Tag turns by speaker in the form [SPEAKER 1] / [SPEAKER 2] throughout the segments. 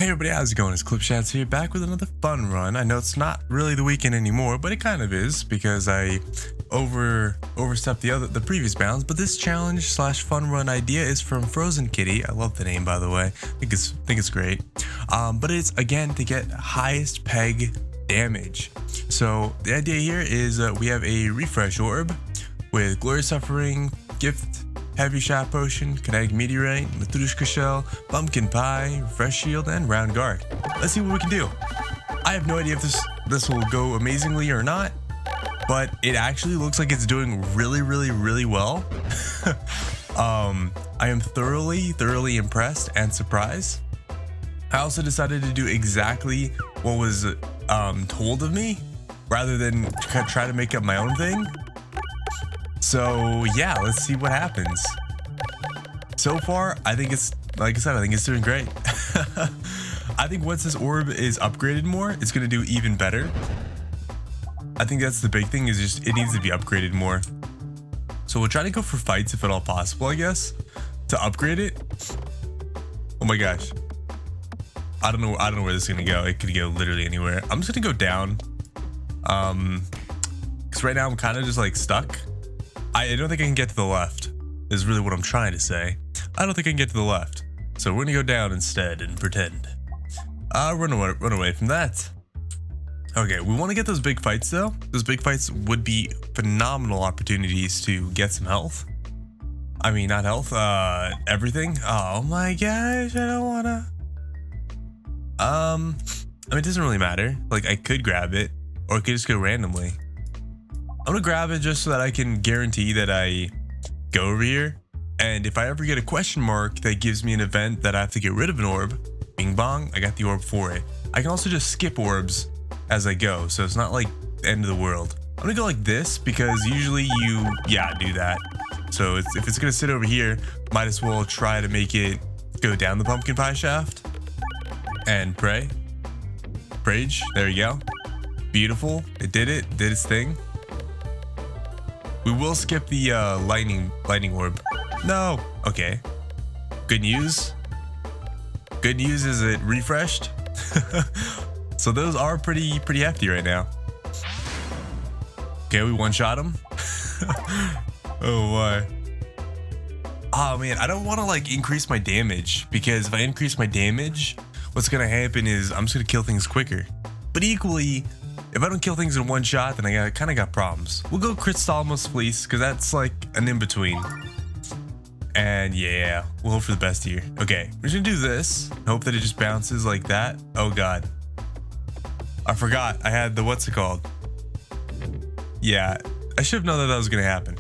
[SPEAKER 1] Hey everybody, how's it going? It's Clippedshots here, back with another fun run. I know it's not really the weekend anymore, but it kind of is because I overstepped the previous bounds. But this challenge slash fun run idea is from Frozen Kitty. I love the name, by the way. I think it's great. But it's again to get highest peg damage. So the idea here is we have a refresh orb with Glorious Suffering, Gift, Heavy Shot Potion, Kinetic Meteorite, Matryoshka Shell, Pumpkin Pie, Refresh Shield, and Round Guard. Let's see what we can do. I have no idea if this will go amazingly or not, but it actually looks like it's doing really well. I am thoroughly impressed and surprised. I also decided to do exactly what was told of me rather than try to make up my own thing. So yeah, let's see what happens. So far, I think it's, like I said, I think it's doing great. I think once this orb is upgraded more, it's gonna do even better. I think that's the big thing, is just it needs to be upgraded more. So we'll try to go for fights if at all possible, I guess, to upgrade it. Oh my gosh. I don't know where this is gonna go. It could go literally anywhere. I'm just gonna go down. Because right now I'm kind of just like stuck. I don't think I can get to the left, is really what I'm trying to say. I don't think I can get to the left. So we're gonna go down instead and pretend. Run away from that. Okay, we want to get those big fights though. Those big fights would be phenomenal opportunities to get some health. I mean, not health, everything. Oh my gosh, I don't wanna. I mean, it doesn't really matter. Like, I could grab it, or I could just go randomly. I'm gonna grab it just so that I can guarantee that I go over here. And if I ever get a question mark that gives me an event that I have to get rid of an orb, bing bong, I got the orb for it. I can also just skip orbs as I go, so it's not like the end of the world. I'm gonna go like this because usually you, do that. So if it's gonna sit over here, might as well try to make it go down the pumpkin pie shaft and pray. Prage, there you go. Beautiful, it did its thing. We will skip the lightning orb. No. Okay. Good news. Good news is it refreshed. So those are pretty hefty right now. Okay, we one-shot him. Oh my. Oh man, I don't want to like increase my damage, because if I increase my damage, what's gonna happen is I'm just gonna kill things quicker. But equally, if I don't kill things in one shot, then I kind of got problems. We'll go Crystalmos Fleece, because that's like an in-between. And yeah, we'll hope for the best here. Okay, we're just gonna do this. Hope that it just bounces like that. Oh god. I forgot I had the, what's it called? Yeah, I should have known that was gonna happen.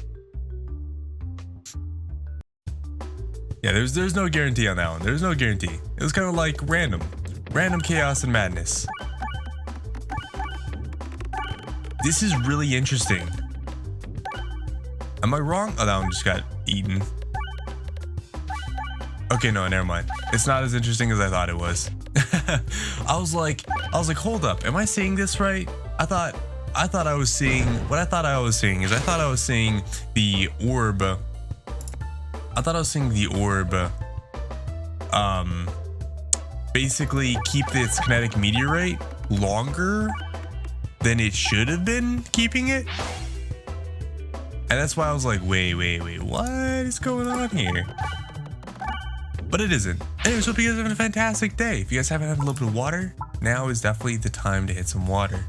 [SPEAKER 1] Yeah, there's no guarantee on that one. There's no guarantee. It was kind of like random chaos and madness. This is really interesting. Am I wrong? Oh, that one just got eaten. Okay, no, never mind. It's not as interesting as I thought it was. I was like, hold up, am I seeing this right? I thought I was seeing, what I thought I was seeing is I thought I was seeing the orb. I thought I was seeing the orb basically keep its kinetic meteorite longer than it should have been keeping it. And that's why I was like, wait, what is going on here? But it isn't. Anyways, hope you guys are having a fantastic day. If you guys haven't had a little bit of water, now is definitely the time to hit some water.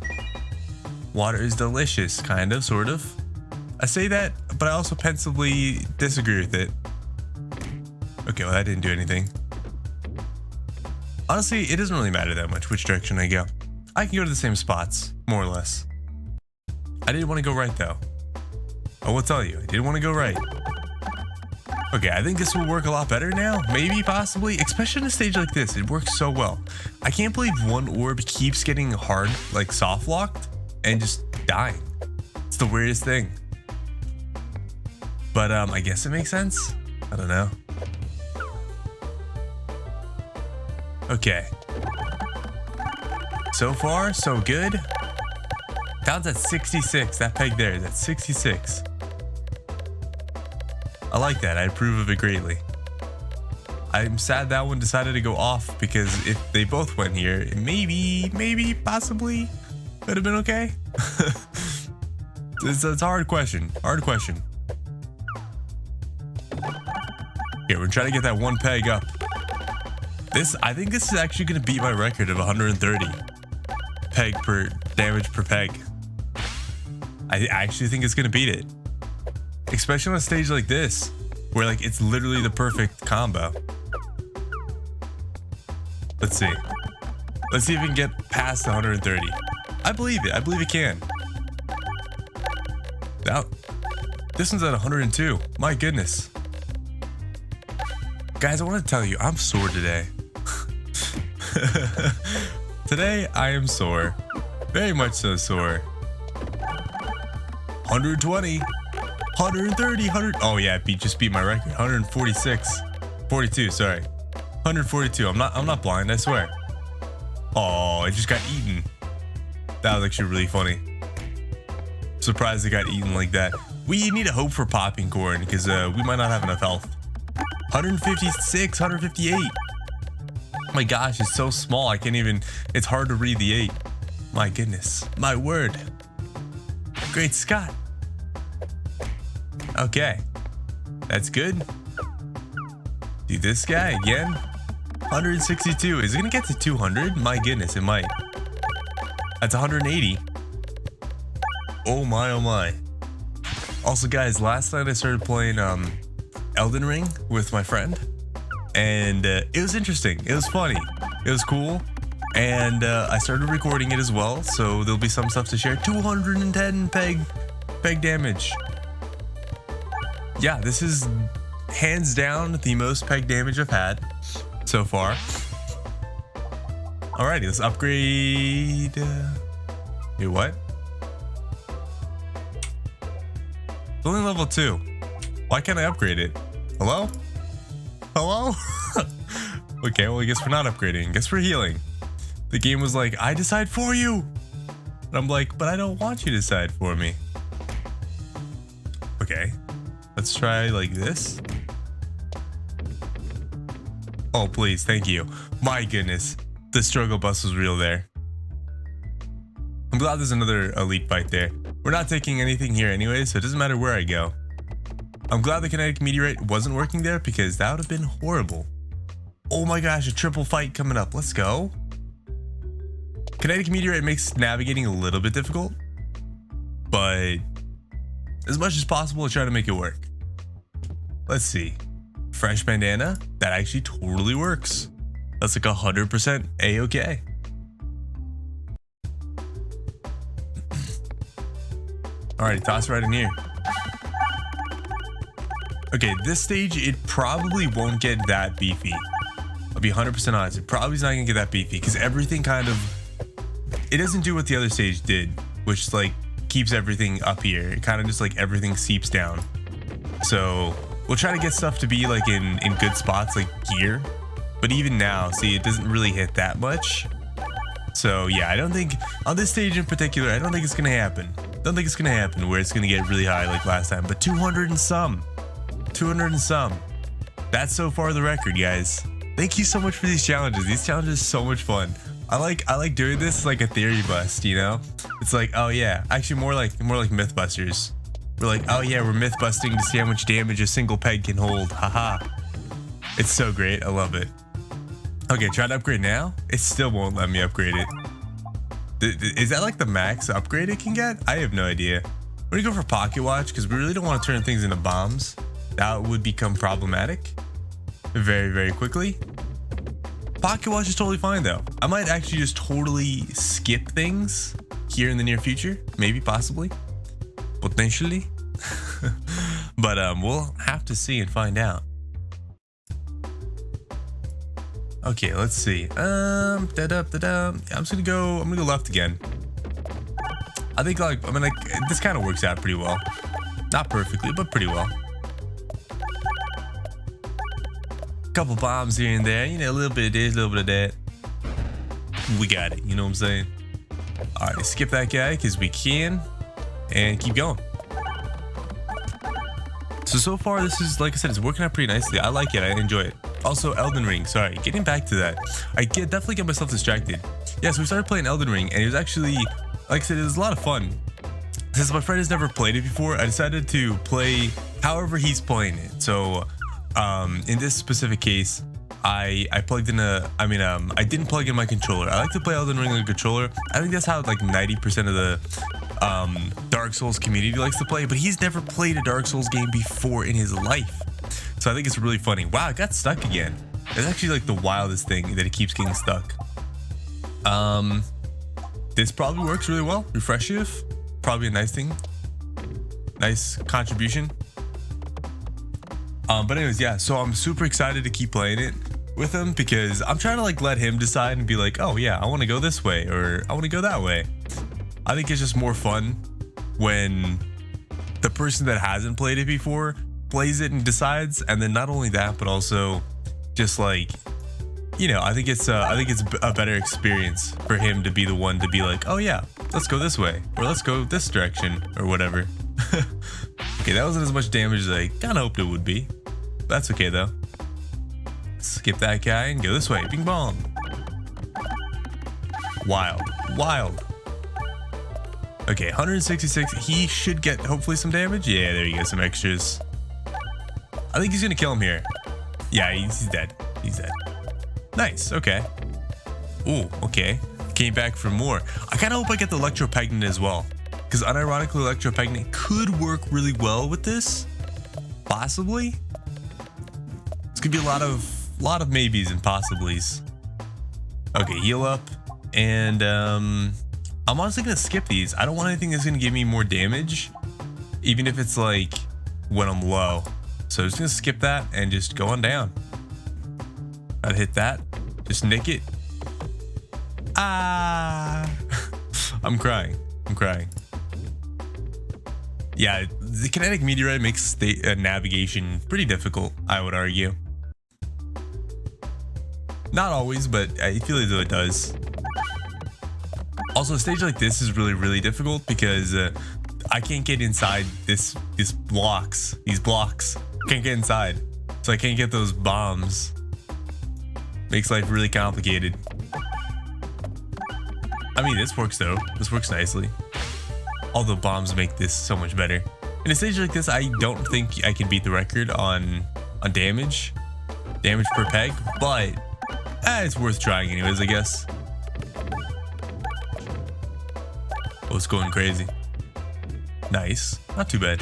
[SPEAKER 1] Water is delicious, kind of, sort of. I say that, but I also pensively disagree with it. Okay, well, that didn't do anything. Honestly, it doesn't really matter that much which direction I go. I can go to the same spots, more or less. I didn't want to go right, though. I will tell you, I didn't want to go right. Okay, I think this will work a lot better now. Maybe, possibly, especially in a stage like this. It works so well. I can't believe one orb keeps getting hard, like soft locked, and just dying. It's the weirdest thing. But I guess it makes sense. I don't know. Okay. So far, so good. Town's at 66. That peg there is at 66. I like that. I approve of it greatly. I'm sad that one decided to go off, because if they both went here, maybe, possibly could have been okay. It's a hard question. Hard question. Okay, we're trying to get that one peg up. I think this is actually going to beat my record of 130 damage per peg. I actually think it's going to beat it. Especially on a stage like this, where like it's literally the perfect combo. Let's see. Let's see if we can get past 130. I believe it. I believe it can. Now, this one's at 102. My goodness. Guys, I want to tell you, I'm sore today. Today, I am sore. Very much so sore. 120. 130. 100. Oh, yeah, just beat my record. 146. 42, sorry. 142. I'm not blind, I swear. Oh, it just got eaten. That was actually really funny. Surprised it got eaten like that. We need to hope for popping corn, because we might not have enough health. 156, 158. Oh my gosh, it's so small. I can't even, it's hard to read the 8. My goodness, my word. Great Scott. Okay, that's good. Do this guy again. 162. Is it gonna get to 200? My goodness, it might. That's 180. Oh my, oh my. Also, guys, last night I started playing Elden Ring with my friend, and it was interesting. It was funny. It was cool, and I started recording it as well, so there'll be some stuff to share. 210 peg damage. Yeah, this is hands down the most peg damage I've had so far. Alrighty, let's upgrade. Wait, what? It's only level 2. Why can't I upgrade it? Hello? Hello? Okay, well, I guess we're not upgrading. Guess we're healing. The game was like, I decide for you. And I'm like, but I don't want you to decide for me. Okay. Let's try like this. Oh, please. Thank you. My goodness. The struggle bus was real there. I'm glad there's another elite fight there. We're not taking anything here anyway, so it doesn't matter where I go. I'm glad the kinetic meteorite wasn't working there, because that would have been horrible. Oh my gosh, a triple fight coming up. Let's go. Kinetic meteorite makes navigating a little bit difficult, but as much as possible, try to make it work. Let's see. Fresh bandana. That actually totally works. That's like 100% A-okay. Alright, toss right in here. Okay, this stage, it probably won't get that beefy. I'll be 100% honest. It probably is not gonna get that beefy, because everything kind of, it doesn't do what the other stage did, which like keeps everything up here. It kind of just like everything seeps down. So we'll try to get stuff to be like in good spots, like gear. But even now, see, it doesn't really hit that much. So yeah, I don't think on this stage in particular, I don't think it's gonna happen. Don't think it's gonna happen where it's gonna get really high like last time. But 200 and some. 200 and some. That's so far the record, guys. Thank you so much for these challenges. These challenges are so much fun. I like doing this like a theory bust, you know? It's like, oh yeah, actually more like Mythbusters. We're like, oh yeah, we're myth busting to see how much damage a single peg can hold. Haha. It's so great. I love it. Okay, try to upgrade now. It still won't let me upgrade it. Is that like the max upgrade it can get? I have no idea. We're gonna go for pocket watch, because we really don't want to turn things into bombs. That would become problematic very, very quickly. Pocket watch is totally fine though. I might actually just totally skip things here in the near future. Maybe, possibly, potentially. But we'll have to see and find out. Okay, let's see. I'm just gonna go left again. I think this kind of works out pretty well. Not perfectly, but pretty well. Couple bombs here and there, you know, a little bit of this, a little bit of that. We got it, you know what I'm saying? All right, skip that guy because we can, and keep going. So far, this is, like I said, it's working out pretty nicely. I like it. I enjoy it. Also, Elden Ring. Sorry, getting back to that. Definitely get myself distracted. Yeah, so we started playing Elden Ring, and it was actually, like I said, it was a lot of fun. Since my friend has never played it before, I decided to play however he's playing it. So, in this specific case, I plugged in I didn't plug in my controller. I like to play Elden Ring on a controller. I think that's how like 90% of the Dark Souls community likes to play, but he's never played a Dark Souls game before in his life. So I think it's really funny. Wow, it got stuck again. It's actually like the wildest thing that it keeps getting stuck. This probably works really well. Refreshive, probably a nice thing. Nice contribution. But anyways, yeah, so I'm super excited to keep playing it with him because I'm trying to like let him decide and be like, oh yeah, I want to go this way or I want to go that way. I think it's just more fun when the person that hasn't played it before plays it and decides, and then not only that, but also just like, you know, I think it's a better experience for him to be the one to be like, oh yeah, let's go this way or let's go this direction or whatever. Okay, that wasn't as much damage as I kind of hoped it would be. That's okay though. Skip that guy and go this way. Bing bong. Wild, wild. Okay, 166. He should get hopefully some damage. Yeah, there you go, some extras. I think he's gonna kill him here. Yeah, he's dead. He's dead. Nice. Okay. Ooh, okay. Came back for more. I kind of hope I get the Electro Peglin as well, because unironically, Electro Peglin could work really well with this. Possibly. It's gonna be a lot of maybes and possiblies. Okay, heal up, and I'm honestly gonna skip these. I don't want anything that's gonna give me more damage, even if it's like when I'm low. So I'm just gonna skip that and just go on down. I'd hit that. Just nick it. Ah! I'm crying. I'm crying. Yeah, the kinetic meteorite makes navigation pretty difficult, I would argue. Not always, but I feel as though it does. Also, a stage like this is really, really difficult because I can't get inside these blocks. Can't get inside. So I can't get those bombs. Makes life really complicated. I mean, this works though. This works nicely. All the bombs make this so much better. In a stage like this, I don't think I can beat the record on damage per peg, but it's worth trying anyways, I guess. Oh, it's going crazy. Nice. Not too bad.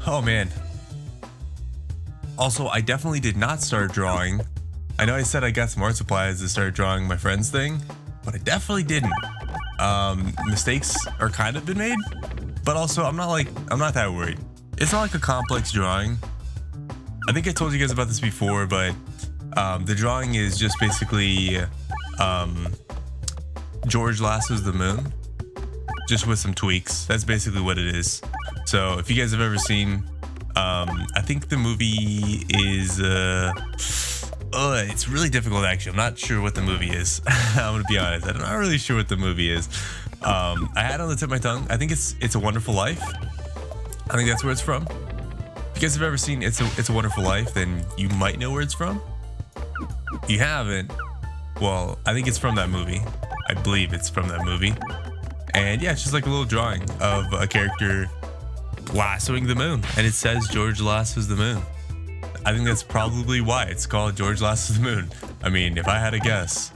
[SPEAKER 1] Oh, man. Also, I definitely did not start drawing. I know I said I got some art supplies to start drawing my friend's thing, but I definitely didn't. Mistakes are kind of been made, but also I'm not that worried. It's not like a complex drawing. I think I told you guys about this before, but the drawing is just basically George lassos the moon, just with some tweaks. That's basically what it is. So if you guys have ever seen, I think the movie is it's really difficult actually. I'm not sure what the movie is. I'm gonna be honest, I'm not really sure what the movie is. I had it on the tip of my tongue. I think it's A Wonderful Life. I think that's where it's from. If you guys have ever seen It's a Wonderful Life, then you might know where it's from. If you haven't, well, I think it's from that movie. I believe it's from that movie. And yeah, it's just like a little drawing of a character lassoing the moon, and it says George lassos the moon. I think that's probably why it's called George Lassos the Moon. I mean, if I had a guess.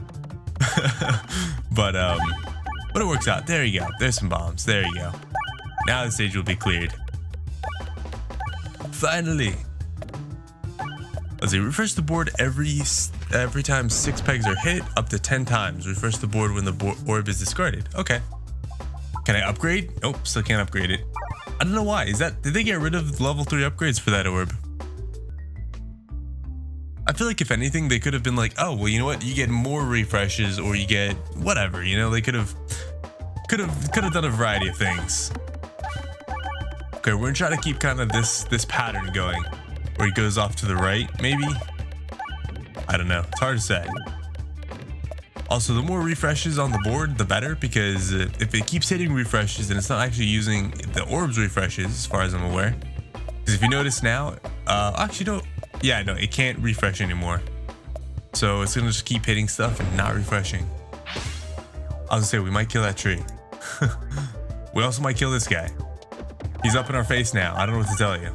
[SPEAKER 1] But it works out. There you go. There's some bombs. There you go. Now the stage will be cleared. Finally. Let's see. Refresh the board every time 6 pegs are hit, up to 10 times. Refresh the board when the orb is discarded. Okay. Can I upgrade? Nope, still can't upgrade it. I don't know why. Did they get rid of level 3 upgrades for that orb? I feel like if anything, they could have been like, oh, well, you know what? You get more refreshes, or you get whatever. You know, they could have done a variety of things. Okay, we're gonna try to keep kind of this pattern going, where he goes off to the right, maybe. I don't know. It's hard to say. Also, the more refreshes on the board, the better, because if it keeps hitting refreshes and it's not actually using the orbs refreshes, as far as I'm aware. Because if you notice now, actually no. Yeah, no, it can't refresh anymore. So it's gonna just keep hitting stuff and not refreshing. I was gonna say, we might kill that tree. We also might kill this guy. He's up in our face now. I don't know what to tell you.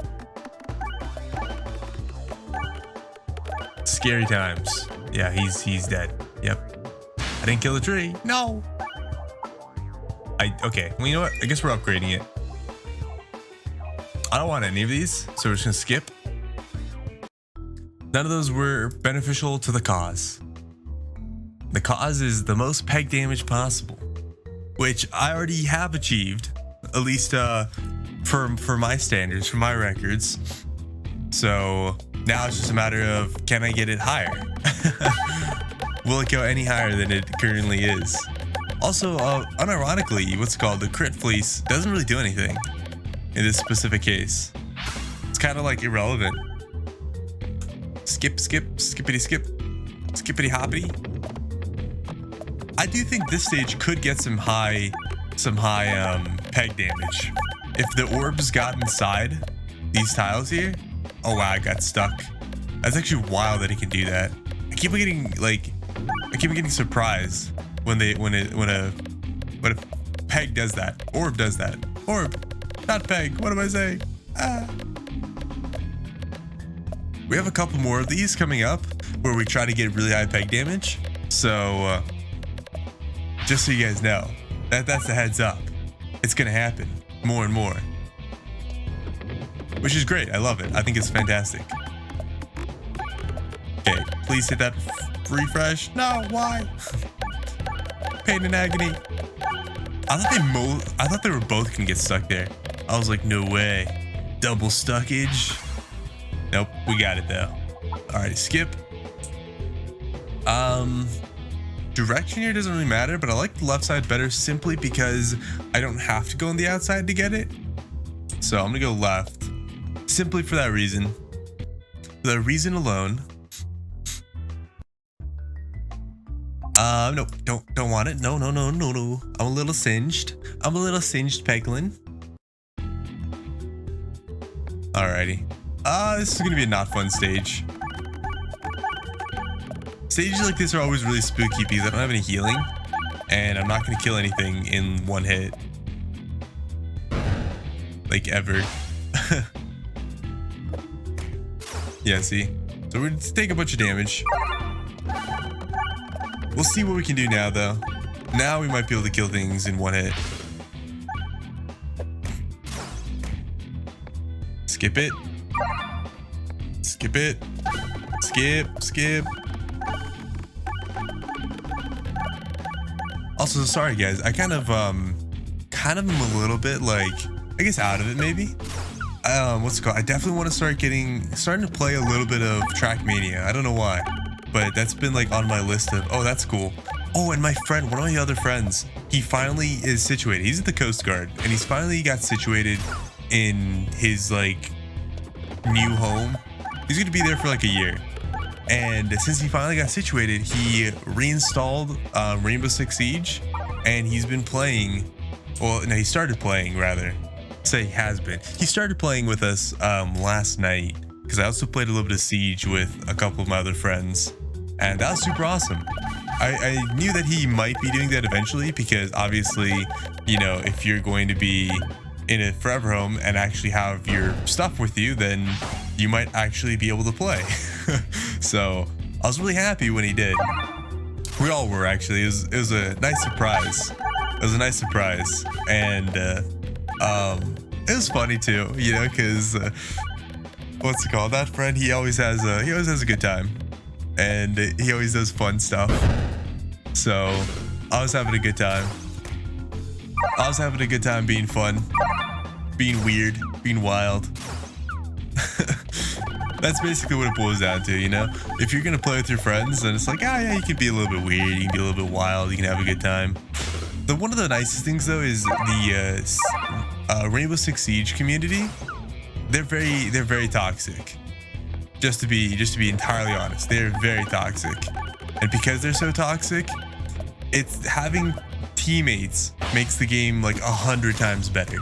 [SPEAKER 1] Scary times. Yeah, he's dead. Yep. I didn't kill the tree. No. Okay. Well, you know what? I guess we're upgrading it. I don't want any of these, so we're just gonna skip. None of those were beneficial to the cause. The cause is the most peg damage possible, which I already have achieved, at least for my standards, for my records. So now it's just a matter of, can I get it higher? Will it go any higher than it currently is? Also, unironically, what's called the crit fleece doesn't really do anything in this specific case. It's kind of like irrelevant. Skip, skip, skippity skip, skippity hoppity. I do think this stage could get some high peg damage. If the orbs got inside these tiles here, oh wow, I got stuck. That's actually wild that it can do that. I keep getting surprised when a peg does that. Orb does that. Orb, not peg. What am I saying? We have a couple more of these coming up where we try to get really high peg damage. So just so you guys know, that's the heads up. It's gonna happen more and more, which is great. I love it. I think it's fantastic. Okay, please hit that refresh. No, why? Pain and agony. I thought they were both gonna get stuck there. I was like, no way. Double stuckage. Nope, we got it though. Alright, skip. Direction here doesn't really matter, but I like the left side better simply because I don't have to go on the outside to get it. So I'm gonna go left, simply for that reason. For that reason alone. No, don't want it. No. I'm a little singed. Peglin. Alrighty. This is gonna be a not fun stage. Stages like this are always really spooky because I don't have any healing, and I'm not gonna kill anything in one hit. Like ever. Yeah, see? So we're gonna take a bunch of damage. We'll see what we can do now though. Now we might be able to kill things in one hit. Skip it. Skip it. Skip. Also, sorry guys, I kind of am a little bit like, I guess out of it maybe. What's it called? I definitely want to starting to play a little bit of Trackmania. I don't know why, but that's been like on my list of, oh, that's cool. Oh, and my friend, one of my other friends, he finally is situated. He's at the Coast Guard, and he's finally got situated in his like new home. He's gonna be there for like a year. And since he finally got situated, he reinstalled Rainbow Six Siege, and he's been playing. Well, no, he started playing rather. Say he has been. He started playing with us last night because I also played a little bit of Siege with a couple of my other friends, and that was super awesome. I knew that he might be doing that eventually because obviously, you know, if you're going to be in a forever home and actually have your stuff with you, then you might actually be able to play. So I was really happy when he did. We all were actually. It was a nice surprise. It was a nice surprise, and it was funny too, you know, because what's it called? That friend, he always has a good time, and he always does fun stuff. So I was having a good time. I was having a good time being fun, being weird, being wild. That's basically what it boils down to, you know? If you're gonna play with your friends, then it's like, ah, yeah, you can be a little bit weird, you can be a little bit wild, you can have a good time. One of the nicest things though is the Rainbow Six Siege community. They're very toxic. Just to be entirely honest, they're very toxic. And because they're so toxic, it's having teammates makes the game like 100 times better.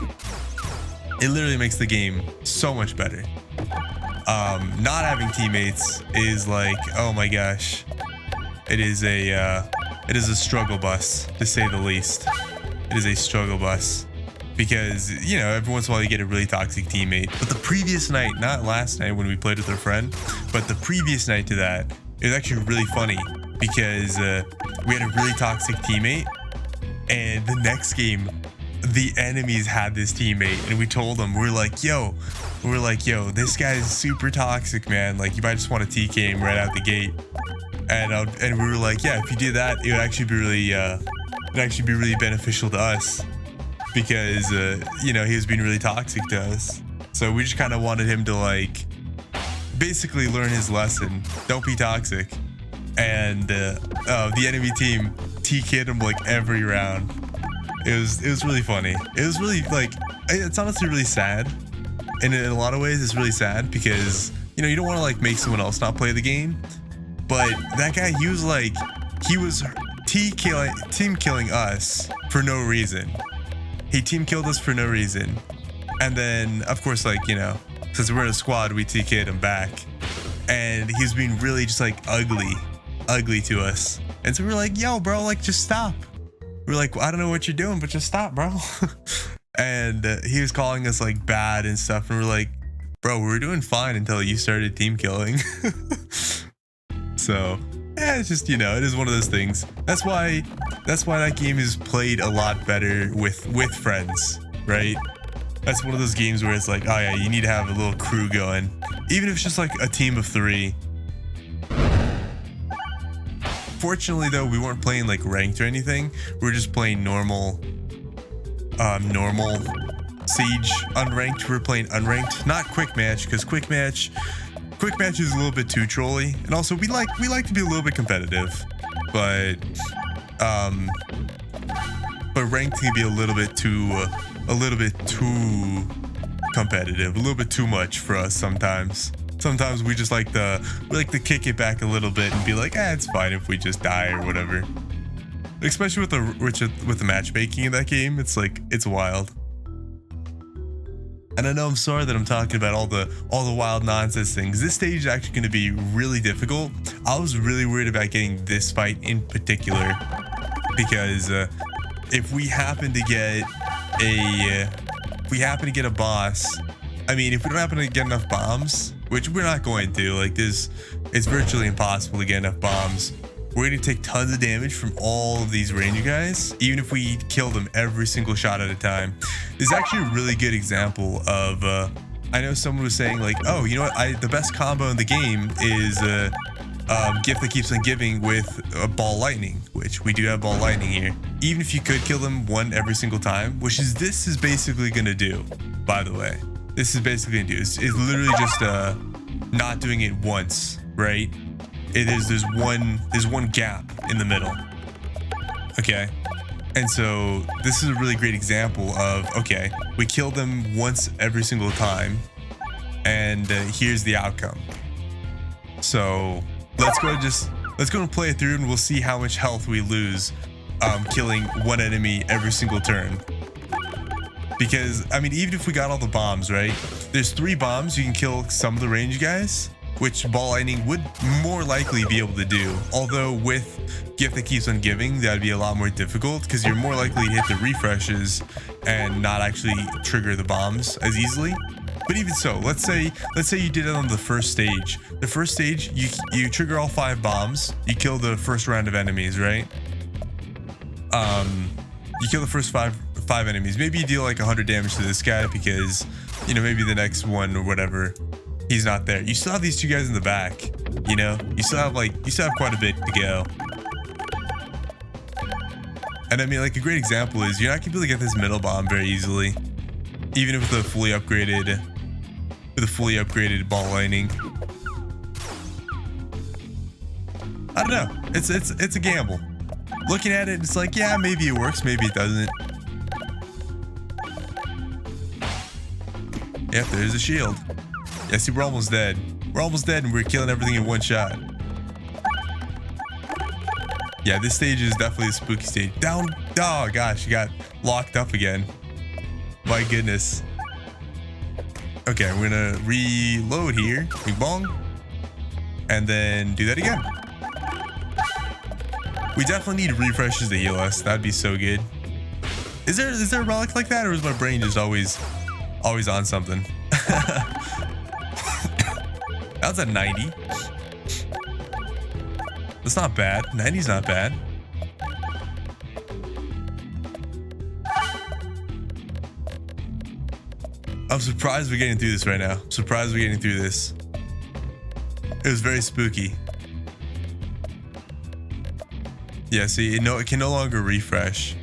[SPEAKER 1] It literally makes the game so much better. Not having teammates is like, oh my gosh, it is a struggle bus, to say the least. It is a struggle bus because, you know, every once in a while you get a really toxic teammate. But the previous night, not last night when we played with our friend, but the previous night to that, it was actually really funny because we had a really toxic teammate, and the next game the enemies had this teammate, and we told them, we're like, yo, this guy's super toxic, man. Like, you might just want to TK him right out the gate. And we were like, yeah, if you do that, it would actually be really beneficial to us because you know, he was being really toxic to us. So we just kind of wanted him to, like, basically learn his lesson. Don't be toxic. And the enemy team TK'd him like every round. It was really funny. It was really, like, it's honestly really sad. And in a lot of ways, it's really sad because, you know, you don't want to, like, make someone else not play the game. But that guy, he was team killing us for no reason. He team killed us for no reason. And then, of course, like, you know, since we're in a squad, we TK'd him back. And he's being really just, like, ugly to us. And so we're like, yo, bro, like, just stop. We're like, well, I don't know what you're doing, but just stop, bro. And he was calling us, like, bad and stuff. And we're like, bro, we were doing fine until you started team killing. So, yeah, it's just, you know, it is one of those things. That's why that game is played a lot better with friends, right? That's one of those games where it's like, oh yeah, you need to have a little crew going. Even if it's just like a team of 3. Fortunately, though, we weren't playing like ranked or anything. We were just playing normal Siege unranked. We were playing unranked, not quick match, because quick match is a little bit too trolly, and also we like to be a little bit competitive, but ranked can be a little bit too competitive, a little bit too much for us sometimes. Sometimes we just like to kick it back a little bit and be like, it's fine if we just die or whatever. Especially with the matchmaking in that game, it's like, it's wild. And I know I'm sorry that I'm talking about all the wild nonsense things. This stage is actually going to be really difficult. I was really worried about getting this fight in particular because if we happen to get a boss, I mean, if we don't happen to get enough bombs, which we're not going to, like this, it's virtually impossible to get enough bombs. We're going to take tons of damage from all of these ranger guys, even if we kill them every single shot at a time. This is actually a really good example of, I know someone was saying like, oh, you know what, the best combo in the game is gift that keeps on giving with ball lightning, which we do have ball lightning here. Even if you could kill them one every single time, which is this is basically going to do, by the way. This is basically going to do. It's literally just not doing it once, right? There's one gap in the middle. Okay. And so this is a really great example of, okay, we kill them once every single time, and here's the outcome. So let's go and play it through, and we'll see how much health we lose killing one enemy every single turn. Because, I mean, even if we got all the bombs, right? There's 3 bombs, you can kill some of the range guys, which ball lightning would more likely be able to do. Although with gift that keeps on giving, that'd be a lot more difficult because you're more likely to hit the refreshes and not actually trigger the bombs as easily. But even so, let's say you did it on the first stage. The first stage, you trigger all 5 bombs, you kill the first round of enemies, right? You kill the first five enemies. Maybe you deal like 100 damage to this guy because, you know, maybe the next one or whatever, he's not there. You still have these 2 guys in the back, you know? You still have quite a bit to go. And I mean, like, a great example is you're not gonna be able to get this middle bomb very easily, even with the fully upgraded ball lightning. I don't know. It's a gamble. Looking at it, it's like, yeah, maybe it works, maybe it doesn't. Yep, there's a shield. Yeah, see, we're almost dead. We're almost dead, and we're killing everything in one shot. Yeah, this stage is definitely a spooky stage. Down. Oh, gosh, you got locked up again. My goodness. Okay, we're gonna reload here. Bing bong. And then do that again. We definitely need refreshes to heal us. That'd be so good. Is there a relic like that, or is my brain just always on something? That's a 90. That's not bad. 90's not bad. I'm surprised we're getting through this right now. I'm surprised we're getting through this. It was very spooky. Yeah, see, it can no longer refresh.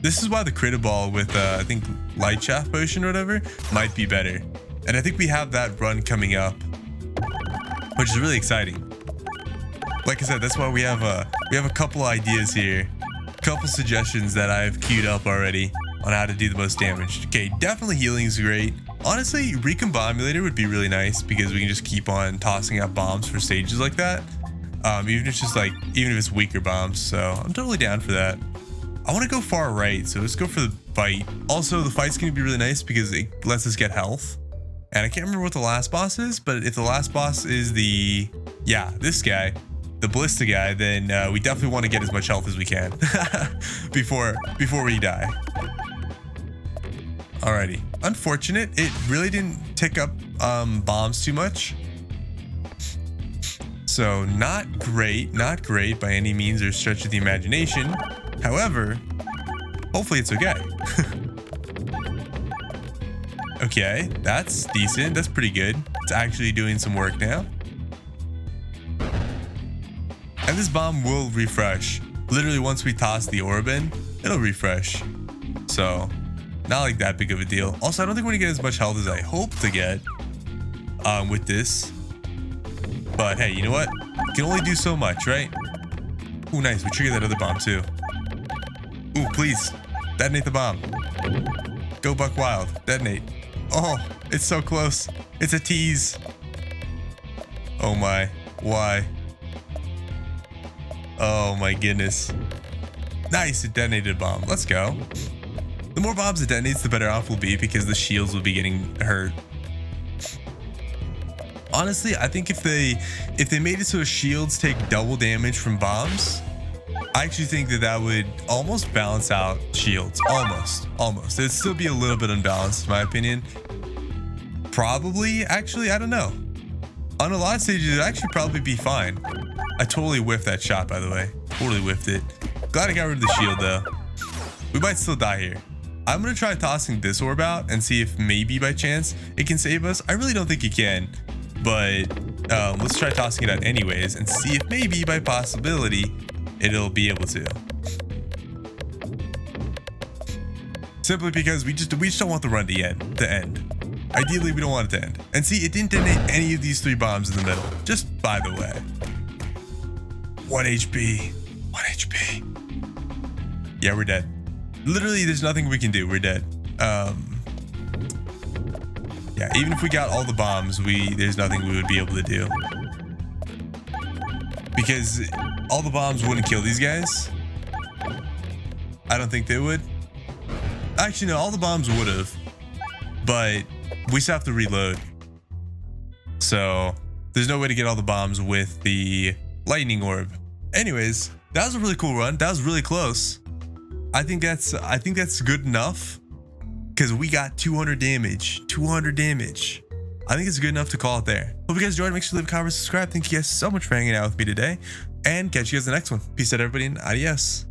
[SPEAKER 1] This is why the critter ball with, I think, light shaft potion or whatever might be better. And I think we have that run coming up, which is really exciting. Like I said, that's why we have a couple ideas here, a couple suggestions that I've queued up already on how to do the most damage. Okay, definitely healing is great. Honestly, Recombobulator would be really nice because we can just keep on tossing out bombs for stages like that. Even if it's weaker bombs. So I'm totally down for that. I want to go far right, so let's go for the fight. Also, the fight's going to be really nice because it lets us get health. And I can't remember what the last boss is, but if the last boss is this guy, the ballista guy, then we definitely want to get as much health as we can before we die. Alrighty. Unfortunate, it really didn't tick up bombs too much. So not great by any means or stretch of the imagination. However, hopefully it's okay. Okay, that's decent. That's pretty good. It's actually doing some work now. And this bomb will refresh. Literally, once we toss the orb in, it'll refresh. So, not like that big of a deal. Also, I don't think we're gonna get as much health as I hope to get with this. But hey, you know what? You can only do so much, right? Ooh, nice. We triggered that other bomb too. Ooh, please. Detonate the bomb. Go buck wild. Detonate. Oh, it's so close. It's a tease. Oh my. Why? Oh my goodness. Nice, it detonated a bomb. Let's go. The more bombs it detonates, the better off we'll be because the shields will be getting hurt. Honestly, I think if they made it so shields take double damage from bombs, I actually think that would almost balance out shields. Almost. It'd still be a little bit unbalanced in my opinion. Probably, actually, I don't know. On a lot of stages, it'd actually probably be fine. I totally whiffed that shot, by the way. Totally whiffed it. Glad I got rid of the shield, though. We might still die here. I'm going to try tossing this orb out and see if maybe by chance it can save us. I really don't think it can, but let's try tossing it out anyways and see if maybe by possibility it'll be able to. Simply because we just don't want the run to end. Ideally, we don't want it to end. And see, it didn't detonate any of these 3 bombs in the middle. Just by the way. 1 HP. 1 HP. Yeah, we're dead. Literally, there's nothing we can do. We're dead. Yeah, even if we got all the bombs, there's nothing we would be able to do. Because all the bombs wouldn't kill these guys. I don't think they would. Actually, no, all the bombs would have. But we still have to reload. So there's no way to get all the bombs with the lightning orb. Anyways, that was a really cool run. That was really close. I think that's good enough because we got 200 damage. 200 damage. I think it's good enough to call it there. Hope you guys enjoyed. Make sure to leave a comment, subscribe. Thank you guys so much for hanging out with me today. And catch you guys in the next one. Peace out, everybody, and adios.